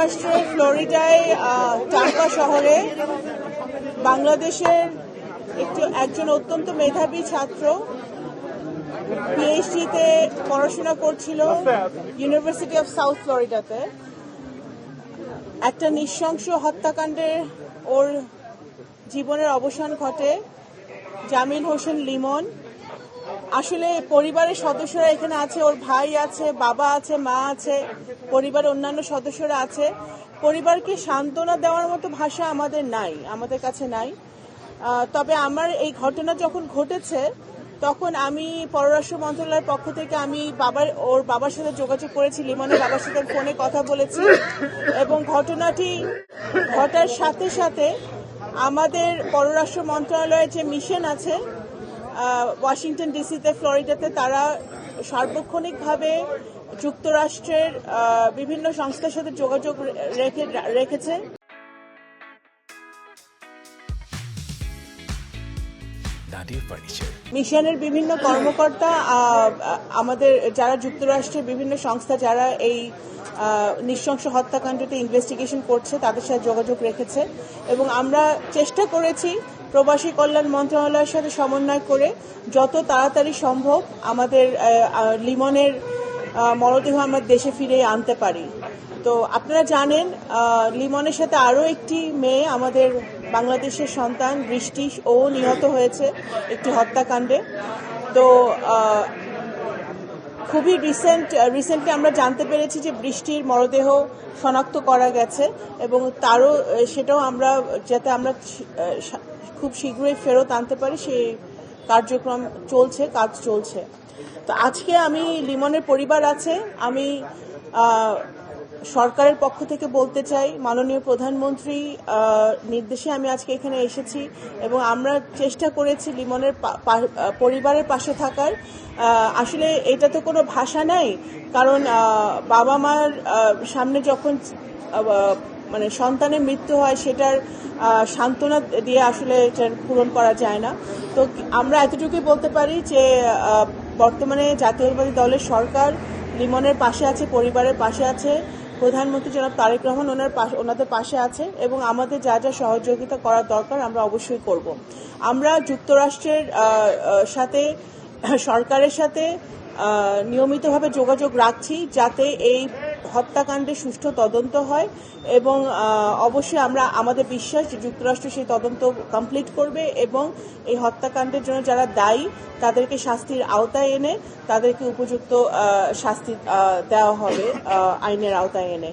যুক্তরাষ্ট্রের ফ্লোরিডায় টাম্পা শহরে বাংলাদেশের একজন অত্যন্ত মেধাবী ছাত্র পিএইচডিতে পড়াশোনা করছিল ইউনিভার্সিটি অফ সাউথ ফ্লোরিডাতে। একটা নৃশংস হত্যাকাণ্ডে ওর জীবনের অবসান ঘটে। জামিল হোসেন লিমন, আসলে পরিবারের সদস্যরা এখানে আছে, ওর ভাই আছে, বাবা আছে, মা আছে, পরিবারের অন্যান্য সদস্যরা আছে। পরিবারকে সান্ত্বনা দেওয়ার মতো ভাষা আমাদের কাছে নাই। তবে আমার এই ঘটনা যখন ঘটেছে তখন আমি পররাষ্ট্র মন্ত্রণালয়ের পক্ষ থেকে ওর বাবার সাথে যোগাযোগ করেছি, লিমনের বাবার সাথে ফোনে কথা বলেছি এবং ঘটনাটি ঘটার সাথে সাথে আমাদের পররাষ্ট্র মন্ত্রণালয়ের যে মিশন আছে ওয়াশিংটন ডিসিতে, ফ্লোরিডাতে, তারা সার্বক্ষণিকভাবে যুক্তরাষ্ট্রের বিভিন্ন সংস্থার সাথে যোগাযোগ রেখেছে। মিশনের বিভিন্ন কর্মকর্তা আমাদের যারা যুক্তরাষ্ট্রের বিভিন্ন সংস্থা যারা এই নৃশংস হত্যাকাণ্ডটি ইনভেস্টিগেশন করছে তাদের সাথে যোগাযোগ রেখেছে এবং আমরা চেষ্টা করেছি প্রবাসী কল্যাণ মন্ত্রণালয়ের সাথে সমন্বয় করে যত তাড়াতাড়ি সম্ভব আমাদের লিমনের মরদেহ আমরা দেশে ফিরে আনতে পারি। তো আপনারা জানেন লিমনের সাথে আরও একটি মেয়ে আমাদের বাংলাদেশের সন্তান বৃষ্টি, ও নিহত হয়েছে একটি হত্যাকাণ্ডে। তো খুবই রিসেন্টলি আমরা জানতে পেরেছি যে বৃষ্টির মরদেহ শনাক্ত করা গেছে এবং সেটাও আমরা যাতে আমরা খুব শীঘ্রই ফেরত আনতে পারি সেই কাজ চলছে। তো আজকে আমি লিমনের পরিবার আছে, আমি সরকারের পক্ষ থেকে বলতে চাই মাননীয় প্রধানমন্ত্রী নির্দেশে আমি আজকে এখানে এসেছি এবং আমরা চেষ্টা করেছি লিমনের পরিবারের পাশে থাকার। আসলে এটা তো কোনো ভাষা নাই, কারণ বাবা মার সামনে যখন মানে সন্তানের মৃত্যু হয় সেটার সান্ত্বনা দিয়ে আসলে পূরণ করা যায় না। তো আমরা এতটুকুই বলতে পারি যে বর্তমানে জাতীয়তাবাদী দলের সরকার লিমনের পাশে আছে, পরিবারের পাশে আছে, প্রধানমন্ত্রী জনাব তারেক রহমান ওনাদের পাশে আছে এবং আমাদের যা যা সহযোগিতা করার দরকার আমরা অবশ্যই করব। আমরা যুক্তরাষ্ট্রের সাথে সরকারের সাথে নিয়মিতভাবে যোগাযোগ রাখছি যাতে এই হত্যাকাণ্ডের সুষ্ঠু তদন্ত হয় এবং অবশ্যই আমাদের বিশ্বাস যে যুক্তরাষ্ট্র সেই তদন্ত কমপ্লিট করবে এবং এই হত্যাকাণ্ডের জন্য যারা দায়ী তাদেরকে শাস্তির আওতায় এনে তাদেরকে উপযুক্ত শাস্তি দেওয়া হবে আইনের আওতায় এনে।